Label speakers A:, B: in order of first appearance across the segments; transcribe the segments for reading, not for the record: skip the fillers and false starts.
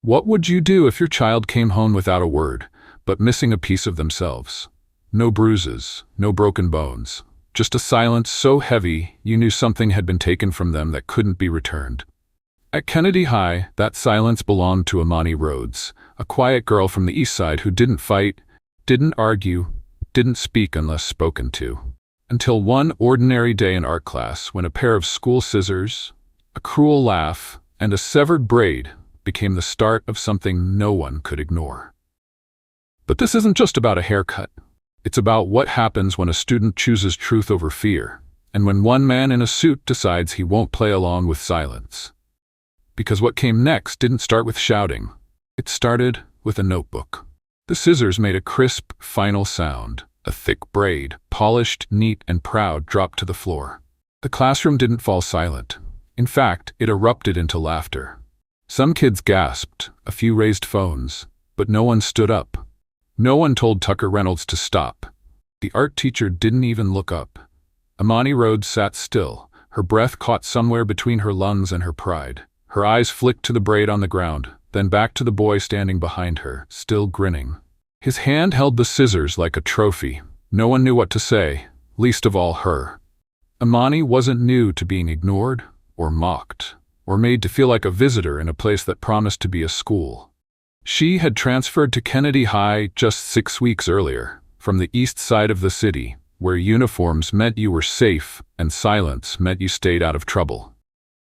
A: What would you do if your child came home without a word, but missing a piece of themselves? No bruises, no broken bones, just a silence so heavy you knew something had been taken from them that couldn't be returned. At Kennedy High, that silence belonged to Amani Rhodes, a quiet girl from the east side who didn't fight, didn't argue, didn't speak unless spoken to. Until one ordinary day in art class when a pair of school scissors, a cruel laugh, and a severed braid became the start of something no one could ignore. But this isn't just about a haircut. It's about what happens when a student chooses truth over fear, and when one man in a suit decides he won't play along with silence. Because what came next didn't start with shouting. It started with a notebook. The scissors made a crisp, final sound. A thick braid, polished, neat, and proud, dropped to the floor. The classroom didn't fall silent. In fact, it erupted into laughter. Some kids gasped, a few raised phones, but no one stood up. No one told Tucker Reynolds to stop. The art teacher didn't even look up. Amani Rhodes sat still, her breath caught somewhere between her lungs and her pride. Her eyes flicked to the braid on the ground, then back to the boy standing behind her, still grinning. His hand held the scissors like a trophy. No one knew what to say, least of all her. Amani wasn't new to being ignored, or mocked, or made to feel like a visitor in a place that promised to be a school. She had transferred to Kennedy High just 6 weeks earlier, from the east side of the city, where uniforms meant you were safe and silence meant you stayed out of trouble.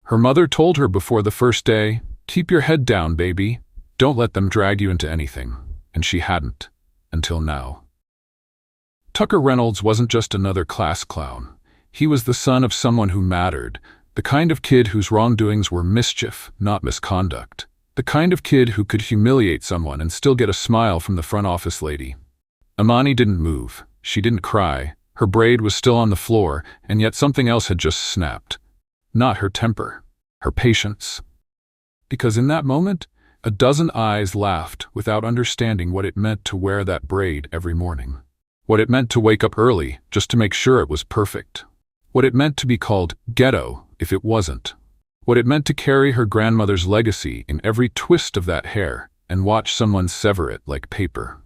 A: Her mother told her before the first day, "Keep your head down, baby. Don't let them drag you into anything." And she hadn't, until now. Tucker Reynolds wasn't just another class clown. He was the son of someone who mattered, the kind of kid whose wrongdoings were mischief, not misconduct. The kind of kid who could humiliate someone and still get a smile from the front office lady. Amani didn't move. She didn't cry. Her braid was still on the floor, and yet something else had just snapped. Not her temper, her patience. Because in that moment, a dozen eyes laughed without understanding what it meant to wear that braid every morning. What it meant to wake up early just to make sure it was perfect. What it meant to be called ghetto if it wasn't. What it meant to carry her grandmother's legacy in every twist of that hair and watch someone sever it like paper.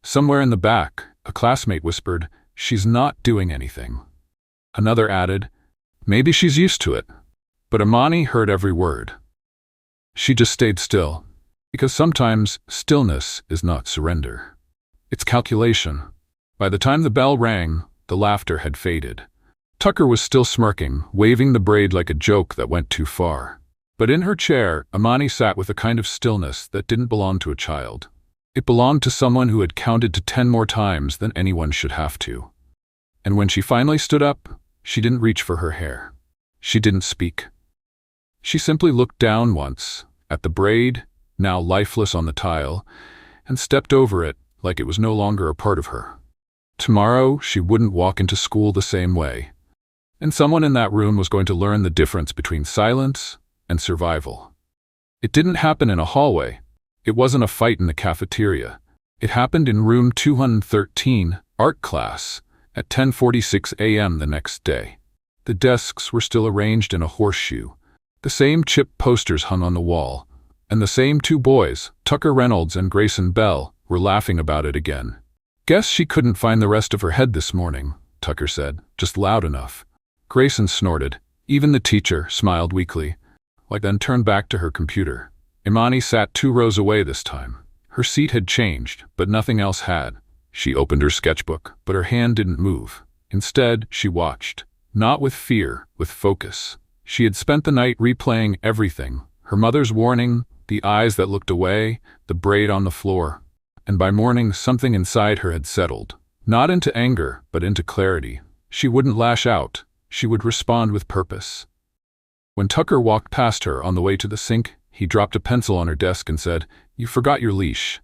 A: Somewhere in the back, a classmate whispered, "She's not doing anything." Another added, "Maybe she's used to it." But Amani heard every word. She just stayed still, because sometimes stillness is not surrender. It's calculation. By the time the bell rang, the laughter had faded. Tucker was still smirking, waving the braid like a joke that went too far. But in her chair, Amani sat with a kind of stillness that didn't belong to a child. It belonged to someone who had counted to 10 more times than anyone should have to. And when she finally stood up, she didn't reach for her hair. She didn't speak. She simply looked down once, at the braid, now lifeless on the tile, and stepped over it like it was no longer a part of her. Tomorrow, she wouldn't walk into school the same way. And someone in that room was going to learn the difference between silence and survival. It didn't happen in a hallway. It wasn't a fight in the cafeteria. It happened in room 213, art class, at 10:46 a.m. the next day. The desks were still arranged in a horseshoe. The same chip posters hung on the wall, and the same two boys, Tucker Reynolds and Grayson Bell, were laughing about it again. "Guess she couldn't find the rest of her head this morning," Tucker said, just loud enough. Grayson snorted. Even the teacher smiled weakly, then turned back to her computer. Imani sat 2 rows away this time. Her seat had changed, but nothing else had. She opened her sketchbook, but her hand didn't move. Instead, she watched. Not with fear, with focus. She had spent the night replaying everything. Her mother's warning, the eyes that looked away, the braid on the floor. And by morning, something inside her had settled. Not into anger, but into clarity. She wouldn't lash out. She would respond with purpose. When Tucker walked past her on the way to the sink, he dropped a pencil on her desk and said, "You forgot your leash."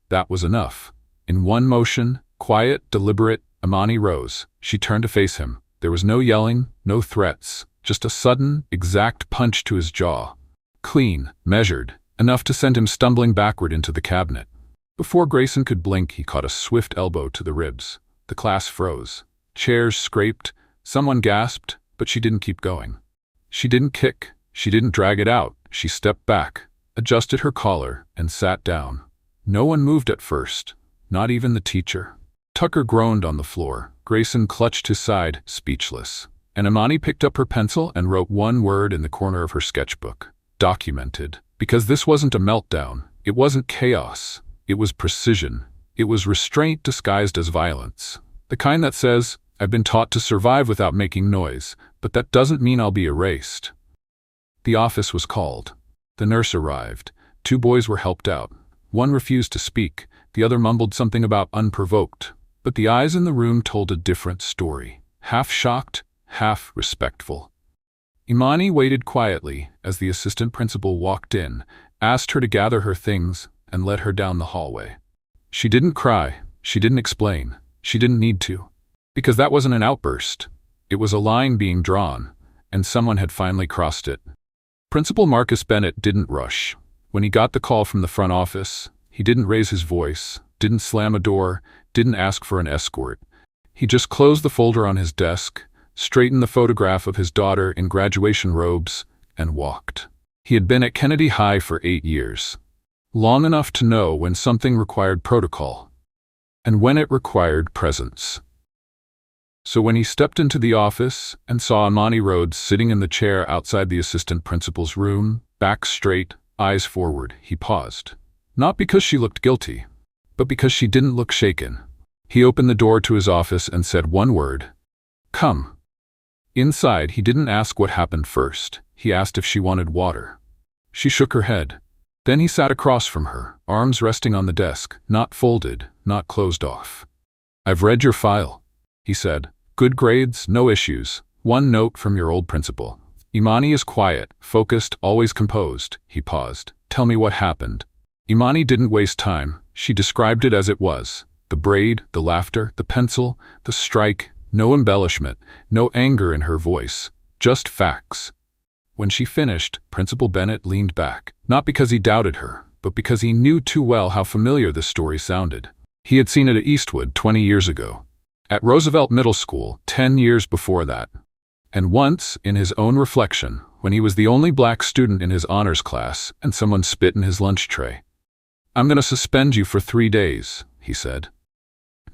A: That was enough. In one motion, quiet, deliberate, Amani rose. She turned to face him. There was no yelling, no threats, just a sudden, exact punch to his jaw. Clean, measured, enough to send him stumbling backward into the cabinet. Before Grayson could blink, he caught a swift elbow to the ribs. The class froze. Chairs scraped. Someone gasped, but she didn't keep going. She didn't kick. She didn't drag it out. She stepped back. adjusted her collar, and sat down. No one moved at first, not even the teacher. Tucker groaned on the floor. Grayson clutched his side, speechless. And Imani picked up her pencil and wrote one word in the corner of her sketchbook. Documented. Because this wasn't a meltdown. It wasn't chaos. It was precision. It was restraint disguised as violence. The kind that says, I've been taught to survive without making noise, but that doesn't mean I'll be erased. The office was called. The nurse arrived. 2 boys were helped out. One refused to speak. The other mumbled something about unprovoked. But the eyes in the room told a different story. Half shocked, half respectful. Imani waited quietly as the assistant principal walked in, asked her to gather her things, and led her down the hallway. She didn't cry. She didn't explain. She didn't need to. Because that wasn't an outburst. It was a line being drawn, and someone had finally crossed it. Principal Marcus Bennett didn't rush. When he got the call from the front office, he didn't raise his voice, didn't slam a door, didn't ask for an escort. He just closed the folder on his desk, straightened the photograph of his daughter in graduation robes, and walked. He had been at Kennedy High for 8 years. Long enough to know when something required protocol, and when it required presence. So when he stepped into the office and saw Imani Rhodes sitting in the chair outside the assistant principal's room, back straight, eyes forward, he paused. Not because she looked guilty, but because she didn't look shaken. He opened the door to his office and said one word, "Come." Inside, he didn't ask what happened first. He asked if she wanted water. She shook her head. Then he sat across from her, arms resting on the desk, not folded, not closed off. "I've read your file," he said. "Good grades, no issues. One note from your old principal. Imani is quiet, focused, always composed." He paused. "Tell me what happened." Imani didn't waste time. She described it as it was. The braid, the laughter, the pencil, the strike, no embellishment, no anger in her voice, just facts. When she finished, Principal Bennett leaned back, not because he doubted her, but because he knew too well how familiar this story sounded. He had seen it at Eastwood 20 years ago, at Roosevelt Middle School 10 years before that, and once, in his own reflection, when he was the only black student in his honors class and someone spit in his lunch tray. "I'm going to suspend you for 3 days," he said.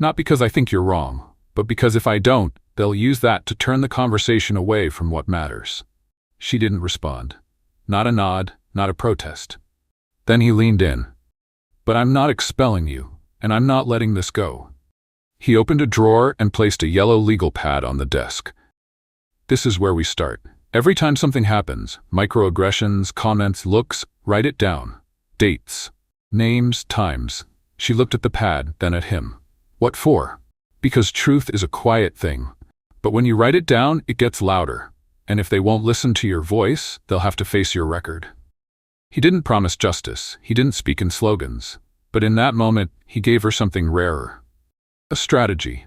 A: "Not because I think you're wrong, but because if I don't, they'll use that to turn the conversation away from what matters." She didn't respond. Not a nod, not a protest. Then he leaned in. "But I'm not expelling you, and I'm not letting this go." He opened a drawer and placed a yellow legal pad on the desk. "This is where we start. Every time something happens, microaggressions, comments, looks, write it down. Dates, names, times." She looked at the pad, then at him. "What for?" "Because truth is a quiet thing. But when you write it down, it gets louder. And if they won't listen to your voice, they'll have to face your record." He didn't promise justice. He didn't speak in slogans. But in that moment, he gave her something rarer. A strategy.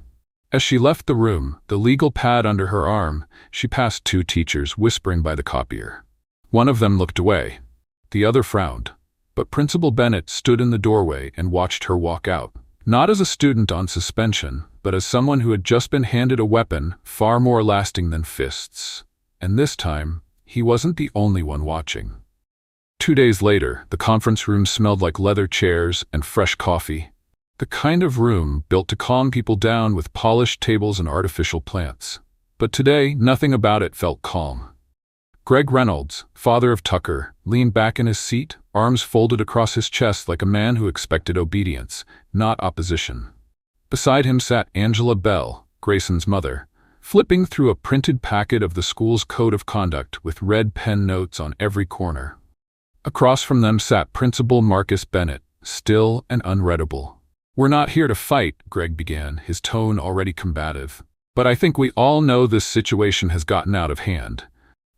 A: As she left the room, the legal pad under her arm, she passed 2 teachers whispering by the copier. One of them looked away. The other frowned. But Principal Bennett stood in the doorway and watched her walk out. Not as a student on suspension, but as someone who had just been handed a weapon far more lasting than fists. And this time, he wasn't the only one watching. 2 days later, the conference room smelled like leather chairs and fresh coffee. The kind of room built to calm people down with polished tables and artificial plants. But today, nothing about it felt calm. Greg Reynolds, father of Tucker, leaned back in his seat, arms folded across his chest like a man who expected obedience, not opposition. Beside him sat Angela Bell, Grayson's mother, flipping through a printed packet of the school's code of conduct with red pen notes on every corner. Across from them sat Principal Marcus Bennett, still and unreadable. "We're not here to fight," Greg began, his tone already combative. "But I think we all know this situation has gotten out of hand.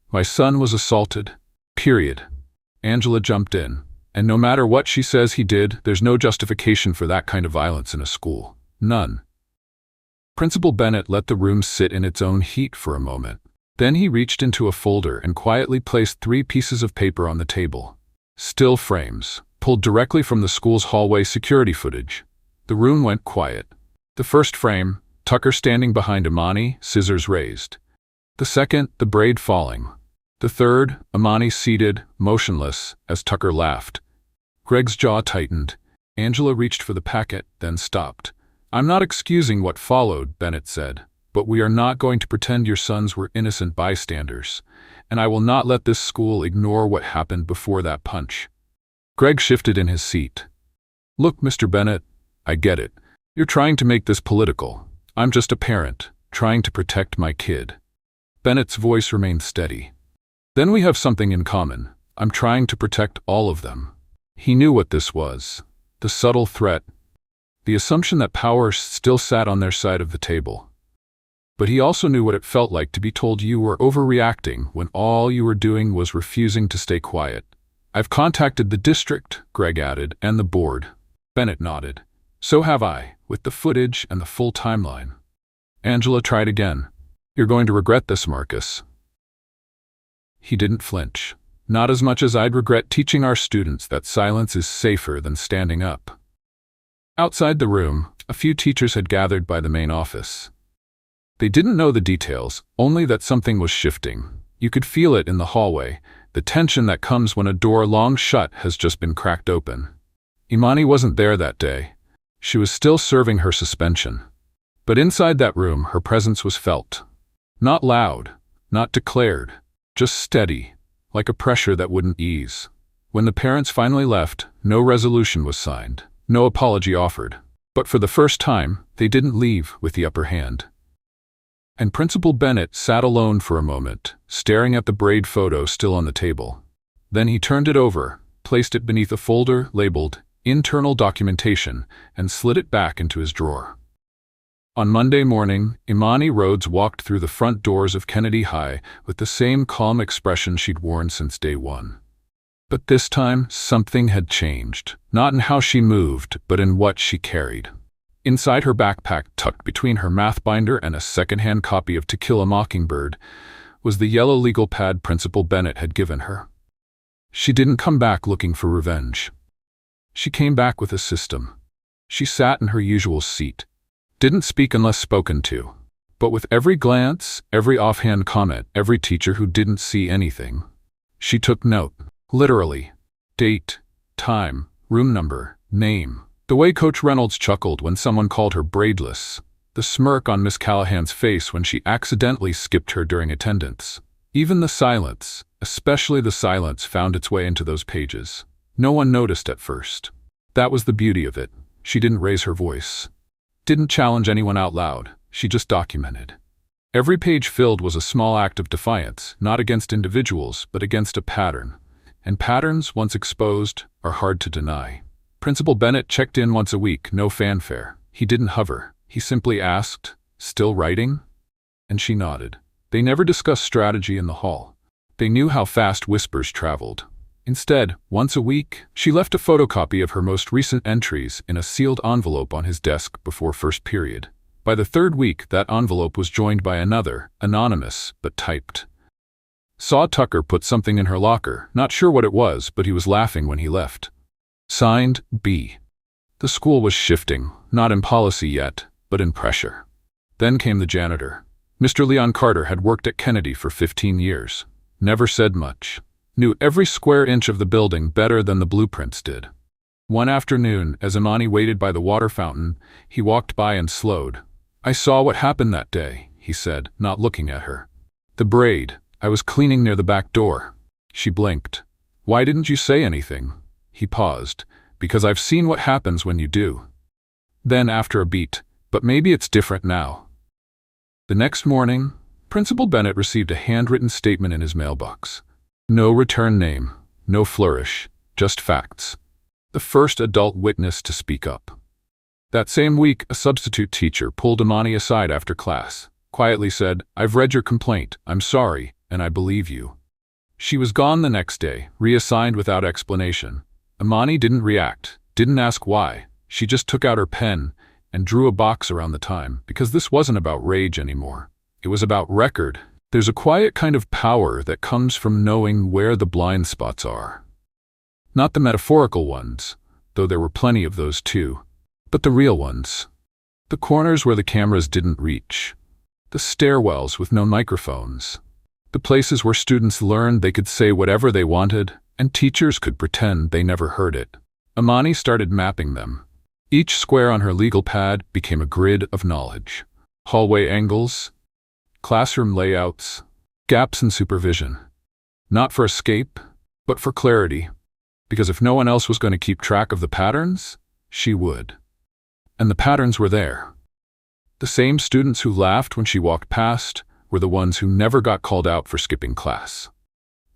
A: My son was assaulted. Period." Angela jumped in. "And no matter what she says he did, there's no justification for that kind of violence in a school. None." Principal Bennett let the room sit in its own heat for a moment. Then he reached into a folder and quietly placed 3 pieces of paper on the table. Still frames, pulled directly from the school's hallway security footage. The room went quiet. The first frame, Tucker standing behind Imani, scissors raised. The second, the braid falling. The third, Imani seated, motionless, as Tucker laughed. Greg's jaw tightened. Angela reached for the packet, then stopped. "I'm not excusing what followed," Bennett said, "but we are not going to pretend your sons were innocent bystanders, and I will not let this school ignore what happened before that punch." Greg shifted in his seat. "Look, Mr. Bennett, I get it. You're trying to make this political. I'm just a parent, trying to protect my kid." Bennett's voice remained steady. "Then we have something in common. I'm trying to protect all of them." He knew what this was. The subtle threat. The assumption that power still sat on their side of the table. But he also knew what it felt like to be told you were overreacting when all you were doing was refusing to stay quiet. "I've contacted the district," Greg added, "and the board." Bennett nodded. "So have I, with the footage and the full timeline." Angela tried again. "You're going to regret this, Marcus." He didn't flinch. "Not as much as I'd regret teaching our students that silence is safer than standing up." Outside the room, a few teachers had gathered by the main office. They didn't know the details, only that something was shifting. You could feel it in the hallway, the tension that comes when a door long shut has just been cracked open. Imani wasn't there that day. She was still serving her suspension. But inside that room, her presence was felt. Not loud, not declared, just steady, like a pressure that wouldn't ease. When the parents finally left, no resolution was signed, no apology offered. But for the first time, they didn't leave with the upper hand. And Principal Bennett sat alone for a moment, staring at the braid photo still on the table. Then he turned it over, placed it beneath a folder labeled Internal Documentation, and slid it back into his drawer. On Monday morning, Imani Rhodes walked through the front doors of Kennedy High with the same calm expression she'd worn since day one. But this time, something had changed, not in how she moved, but in what she carried. Inside her backpack, tucked between her math binder and a second-hand copy of To Kill a Mockingbird, was the yellow legal pad Principal Bennett had given her. She didn't come back looking for revenge. She came back with a system. She sat in her usual seat, didn't speak unless spoken to. But with every glance, every offhand comment, every teacher who didn't see anything, she took note. Literally. Date, time, room number, name. The way Coach Reynolds chuckled when someone called her braidless. The smirk on Miss Callahan's face when she accidentally skipped her during attendance. Even the silence, especially the silence, found its way into those pages. No one noticed at first. That was the beauty of it. She didn't raise her voice. Didn't challenge anyone out loud. She just documented. Every page filled was a small act of defiance, not against individuals, but against a pattern. And patterns, once exposed, are hard to deny. Principal Bennett checked in once a week, no fanfare. He didn't hover. He simply asked, "Still writing?" And she nodded. They never discussed strategy in the hall. They knew how fast whispers traveled. Instead, once a week, she left a photocopy of her most recent entries in a sealed envelope on his desk before first period. By the third week, that envelope was joined by another, anonymous, but typed. Saw Tucker put something in her locker, not sure what it was, but he was laughing when he left. Signed, B. The school was shifting, not in policy yet, but in pressure. Then came the janitor. Mr. Leon Carter had worked at Kennedy for 15 years. Never said much. Knew every square inch of the building better than the blueprints did. One afternoon, as Imani waited by the water fountain, he walked by and slowed. "I saw what happened that day," he said, not looking at her. "The braid. I was cleaning near the back door." She blinked. "Why didn't you say anything?" He paused. "Because I've seen what happens when you do." Then, after a beat, "But maybe it's different now." The next morning, Principal Bennett received a handwritten statement in his mailbox. No return name, no flourish, just facts. The first adult witness to speak up. That same week, a substitute teacher pulled Imani aside after class, quietly said, "I've read your complaint, I'm sorry, and I believe you." She was gone the next day, reassigned without explanation. Imani didn't react, didn't ask why. She just took out her pen and drew a box around the time, because this wasn't about rage anymore. It was about record. There's a quiet kind of power that comes from knowing where the blind spots are. Not the metaphorical ones, though there were plenty of those too, but the real ones. The corners where the cameras didn't reach. The stairwells with no microphones. The places where students learned they could say whatever they wanted, and teachers could pretend they never heard it. Amani started mapping them. Each square on her legal pad became a grid of knowledge. Hallway angles, classroom layouts, gaps in supervision. Not for escape, but for clarity. Because if no one else was going to keep track of the patterns, she would. And the patterns were there. The same students who laughed when she walked past were the ones who never got called out for skipping class.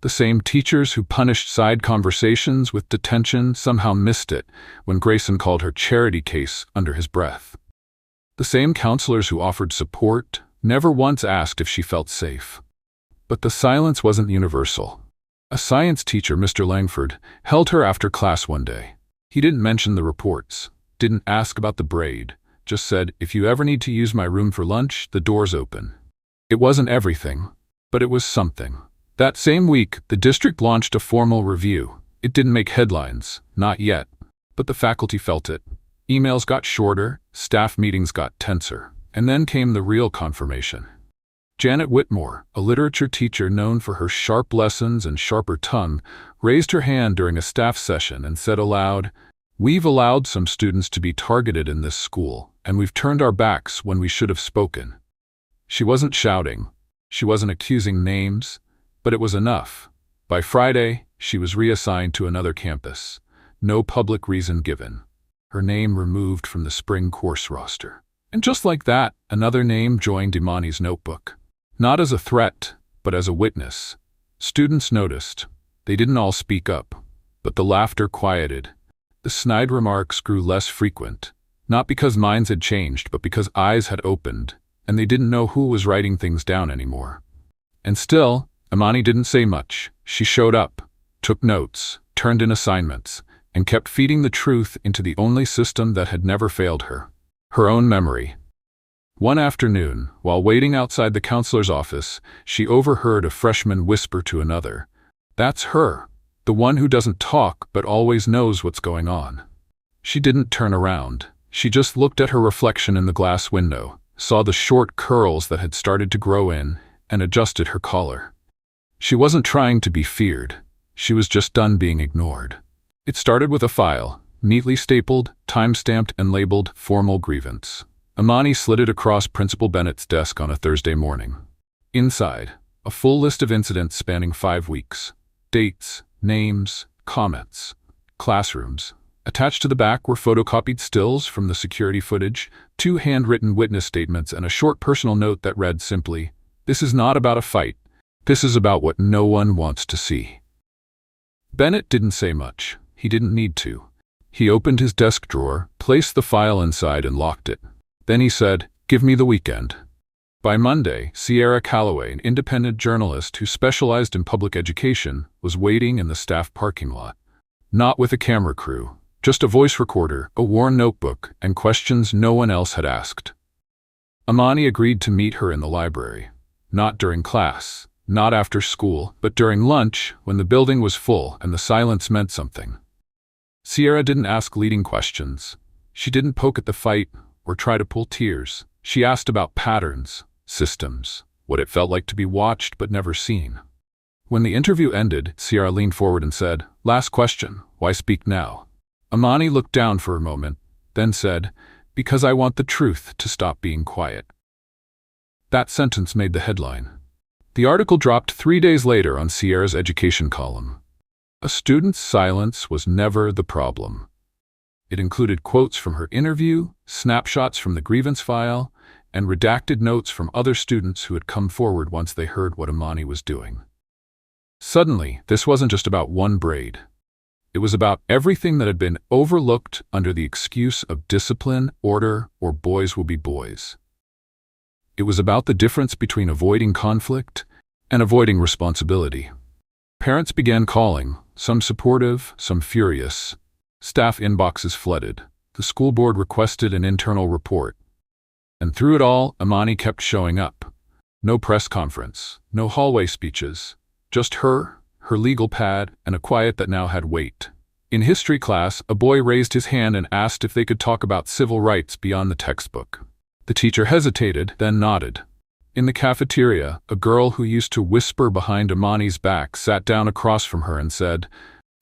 A: The same teachers who punished side conversations with detention somehow missed it when Grayson called her charity case under his breath. The same counselors who offered support never once asked if she felt safe. But the silence wasn't universal. A science teacher, Mr. Langford, held her after class one day. He didn't mention the reports, didn't ask about the braid, just said, "If you ever need to use my room for lunch, the door's open." It wasn't everything, but it was something. That same week, the district launched a formal review. It didn't make headlines, not yet, but the faculty felt it. Emails got shorter, staff meetings got tenser, and then came the real confirmation. Janet Whitmore, a literature teacher known for her sharp lessons and sharper tongue, raised her hand during a staff session and said aloud, "We've allowed some students to be targeted in this school, and we've turned our backs when we should have spoken." She wasn't shouting. She wasn't accusing names. But it was enough. By Friday, she was reassigned to another campus. No public reason given. Her name removed from the spring course roster. And just like that, another name joined Imani's notebook. Not as a threat, but as a witness. Students noticed. They didn't all speak up, but the laughter quieted. The snide remarks grew less frequent, not because minds had changed, but because eyes had opened, and they didn't know who was writing things down anymore. And still, Imani didn't say much. She showed up, took notes, turned in assignments, and kept feeding the truth into the only system that had never failed her, her own memory. One afternoon, while waiting outside the counselor's office, she overheard a freshman whisper to another, "That's her, the one who doesn't talk but always knows what's going on." She didn't turn around. She just looked at her reflection in the glass window, saw the short curls that had started to grow in, and adjusted her collar. She wasn't trying to be feared. She was just done being ignored. It started with a file, neatly stapled, time-stamped, and labeled "Formal Grievance." Imani slid it across Principal Bennett's desk on a Thursday morning. Inside, a full list of incidents spanning 5 weeks. Dates, names, comments, classrooms. Attached to the back were photocopied stills from the security footage, 2 handwritten witness statements, and a short personal note that read simply, "This is not about a fight. This is about what no one wants to see." Bennett didn't say much. He didn't need to. He opened his desk drawer, placed the file inside, and locked it. Then he said, "Give me the weekend." By Monday, Sierra Calloway, an independent journalist who specialized in public education, was waiting in the staff parking lot. Not with a camera crew, just a voice recorder, a worn notebook, and questions no one else had asked. Imani agreed to meet her in the library. Not during class. Not after school, but during lunch, when the building was full and the silence meant something. Sierra didn't ask leading questions. She didn't poke at the fight or try to pull tears. She asked about patterns, systems, what it felt like to be watched but never seen. When the interview ended, Sierra leaned forward and said, "Last question, why speak now?" Imani looked down for a moment, then said, "Because I want the truth to stop being quiet." That sentence made the headline. The article dropped 3 days later on Sierra's education column. A student's silence was never the problem. It included quotes from her interview, snapshots from the grievance file, and redacted notes from other students who had come forward once they heard what Imani was doing. Suddenly, this wasn't just about one braid. It was about everything that had been overlooked under the excuse of discipline, order, or boys will be boys. It was about the difference between avoiding conflict and avoiding responsibility. Parents began calling, some supportive, some furious. Staff inboxes flooded. The school board requested an internal report. And through it all, Imani kept showing up. No press conference, no hallway speeches, just her legal pad, and a quiet that now had weight. In history class, a boy raised his hand and asked if they could talk about civil rights beyond the textbook. The teacher hesitated, then nodded. In the cafeteria, a girl who used to whisper behind Imani's back sat down across from her and said,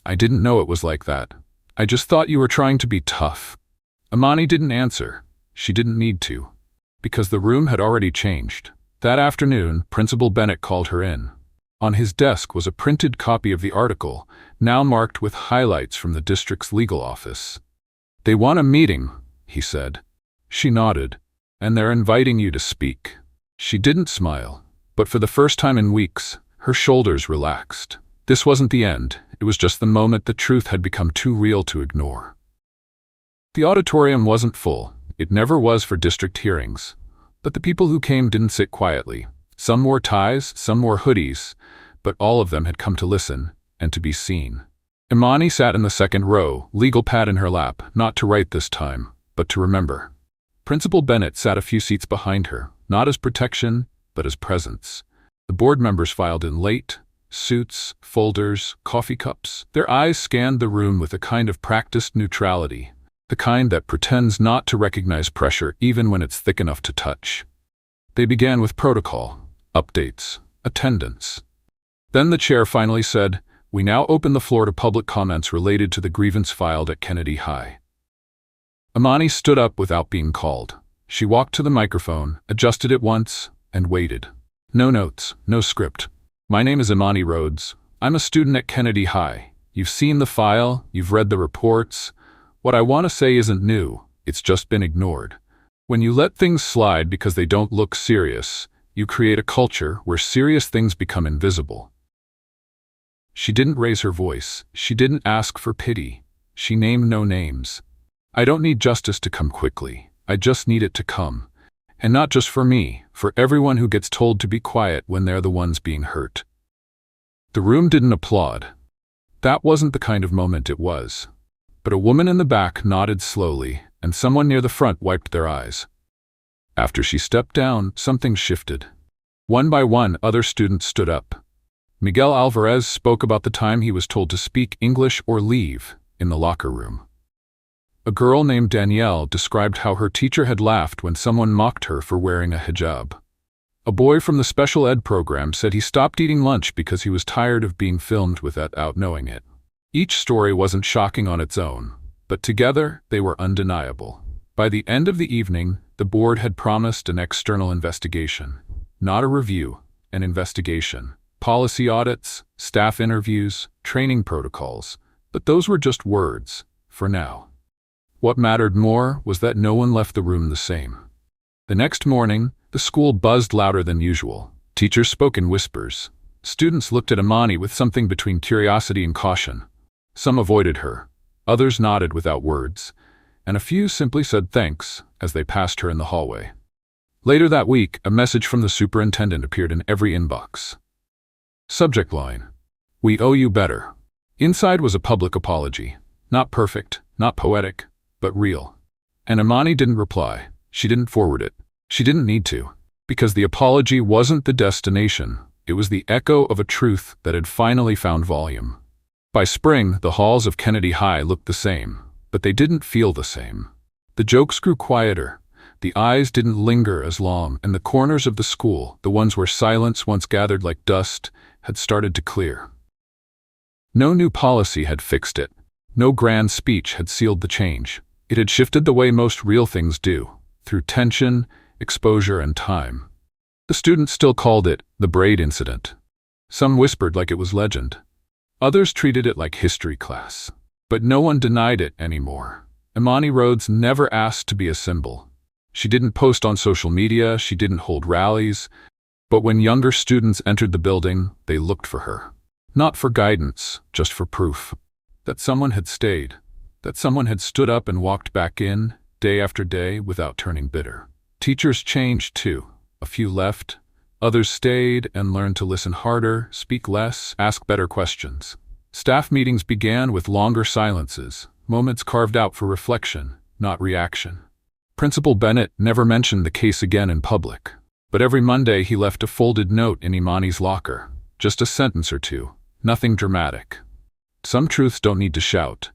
A: "I didn't know it was like that. I just thought you were trying to be tough." Imani didn't answer. She didn't need to, because the room had already changed. That afternoon, Principal Bennett called her in. On his desk was a printed copy of the article, now marked with highlights from the district's legal office. "They want a meeting," he said. She nodded. "And they're inviting you to speak." She didn't smile, but for the first time in weeks, her shoulders relaxed. This wasn't the end, it was just the moment the truth had become too real to ignore. The auditorium wasn't full. It never was for district hearings. But the people who came didn't sit quietly. Some wore ties, some wore hoodies, but all of them had come to listen and to be seen. Imani sat in the second row, legal pad in her lap, not to write this time, but to remember. Principal Bennett sat a few seats behind her, not as protection, but as presence. The board members filed in late, suits, folders, coffee cups. Their eyes scanned the room with a kind of practiced neutrality, the kind that pretends not to recognize pressure even when it's thick enough to touch. They began with protocol, updates, attendance. Then the chair finally said, "We now open the floor to public comments related to the grievance filed at Kennedy High." Imani stood up without being called. She walked to the microphone, adjusted it once, and waited. "No notes, no script. My name is Imani Rhodes. I'm a student at Kennedy High. You've seen the file, you've read the reports. What I want to say isn't new, it's just been ignored. When you let things slide because they don't look serious, you create a culture where serious things become invisible." She didn't raise her voice. She didn't ask for pity. She named no names. "I don't need justice to come quickly. I just need it to come. And not just for me, for everyone who gets told to be quiet when they're the ones being hurt." The room didn't applaud. That wasn't the kind of moment it was. But a woman in the back nodded slowly, and someone near the front wiped their eyes. After she stepped down, something shifted. One by one, other students stood up. Miguel Alvarez spoke about the time he was told to speak English or leave in the locker room. A girl named Danielle described how her teacher had laughed when someone mocked her for wearing a hijab. A boy from the special ed program said he stopped eating lunch because he was tired of being filmed without knowing it. Each story wasn't shocking on its own, but together they were undeniable. By the end of the evening, the board had promised an external investigation. Not a review, an investigation. Policy audits, staff interviews, training protocols. But those were just words, for now. What mattered more was that no one left the room the same. The next morning, the school buzzed louder than usual. Teachers spoke in whispers. Students looked at Imani with something between curiosity and caution. Some avoided her, others nodded without words, and a few simply said thanks as they passed her in the hallway. Later that week, a message from the superintendent appeared in every inbox. Subject line: "We owe you better." Inside was a public apology. Not perfect, not poetic, but real. And Imani didn't reply. She didn't forward it. She didn't need to, because the apology wasn't the destination. It was the echo of a truth that had finally found volume. By spring, the halls of Kennedy High looked the same, but they didn't feel the same. The jokes grew quieter. The eyes didn't linger as long, and the corners of the school, the ones where silence once gathered like dust, had started to clear. No new policy had fixed it. No grand speech had sealed the change. It had shifted the way most real things do, through tension, exposure, and time. The students still called it the Braid Incident. Some whispered like it was legend. Others treated it like history class. But no one denied it anymore. Imani Rhodes never asked to be a symbol. She didn't post on social media, she didn't hold rallies, but when younger students entered the building, they looked for her. Not for guidance, just for proof. That someone had stayed. That someone had stood up and walked back in, day after day, without turning bitter. Teachers changed too. A few left. Others stayed and learned to listen harder, speak less, ask better questions. Staff meetings began with longer silences, moments carved out for reflection, not reaction. Principal Bennett never mentioned the case again in public, but every Monday he left a folded note in Imani's locker. Just a sentence or two, nothing dramatic. Some truths don't need to shout.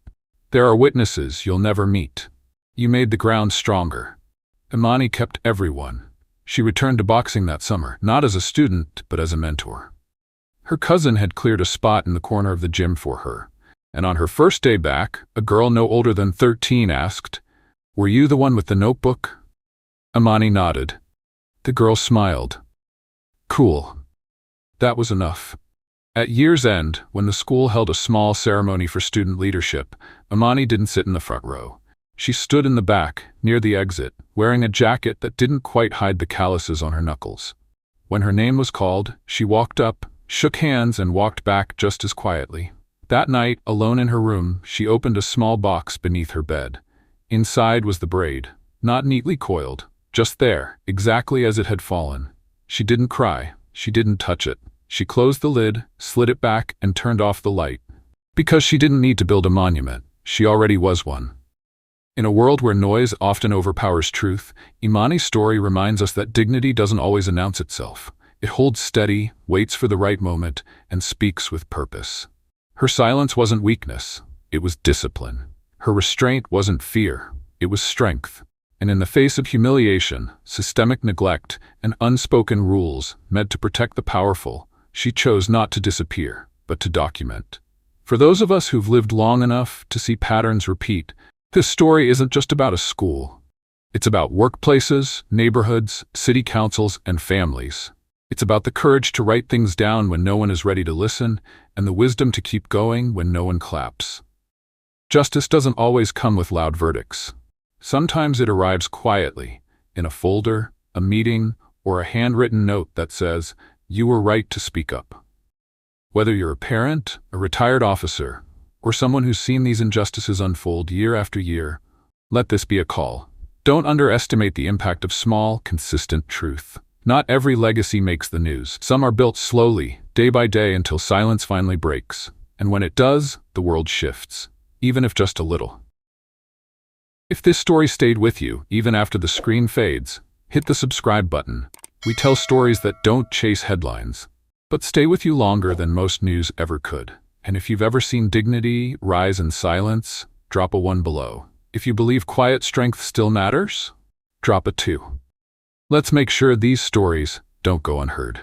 A: There are witnesses you'll never meet. You made the ground stronger. Imani kept everyone, She returned to boxing that summer, not as a student, but as a mentor. Her cousin had cleared a spot in the corner of the gym for her, and on her first day back, a girl no older than 13 asked, "Were you the one with the notebook?" Imani nodded. The girl smiled. Cool. That was enough. At year's end, when the school held a small ceremony for student leadership, Imani didn't sit in the front row. She stood in the back, near the exit, wearing a jacket that didn't quite hide the calluses on her knuckles. When her name was called, she walked up, shook hands, and walked back just as quietly. That night, alone in her room, she opened a small box beneath her bed. Inside was the braid, not neatly coiled, just there, exactly as it had fallen. She didn't cry. She didn't touch it. She closed the lid, slid it back, and turned off the light. Because she didn't need to build a monument. She already was one. In a world where noise often overpowers truth, Imani's story reminds us that dignity doesn't always announce itself. It holds steady, waits for the right moment, and speaks with purpose. Her silence wasn't weakness. It was discipline. Her restraint wasn't fear. It was strength. And in the face of humiliation, systemic neglect, and unspoken rules meant to protect the powerful, she chose not to disappear, but to document. For those of us who've lived long enough to see patterns repeat, this story isn't just about a school. It's about workplaces, neighborhoods, city councils, and families. It's about the courage to write things down when no one is ready to listen, and the wisdom to keep going when no one claps. Justice doesn't always come with loud verdicts. Sometimes it arrives quietly, in a folder, a meeting, or a handwritten note that says, "You were right to speak up." Whether you're a parent, a retired officer, or someone who's seen these injustices unfold year after year, let this be a call. Don't underestimate the impact of small, consistent truth. Not every legacy makes the news. Some are built slowly, day by day, until silence finally breaks. And when it does, the world shifts, even if just a little. If this story stayed with you, even after the screen fades, hit the subscribe button. We tell stories that don't chase headlines, but stay with you longer than most news ever could. And if you've ever seen dignity rise in silence, drop a 1 below. If you believe quiet strength still matters, drop a 2. Let's make sure these stories don't go unheard.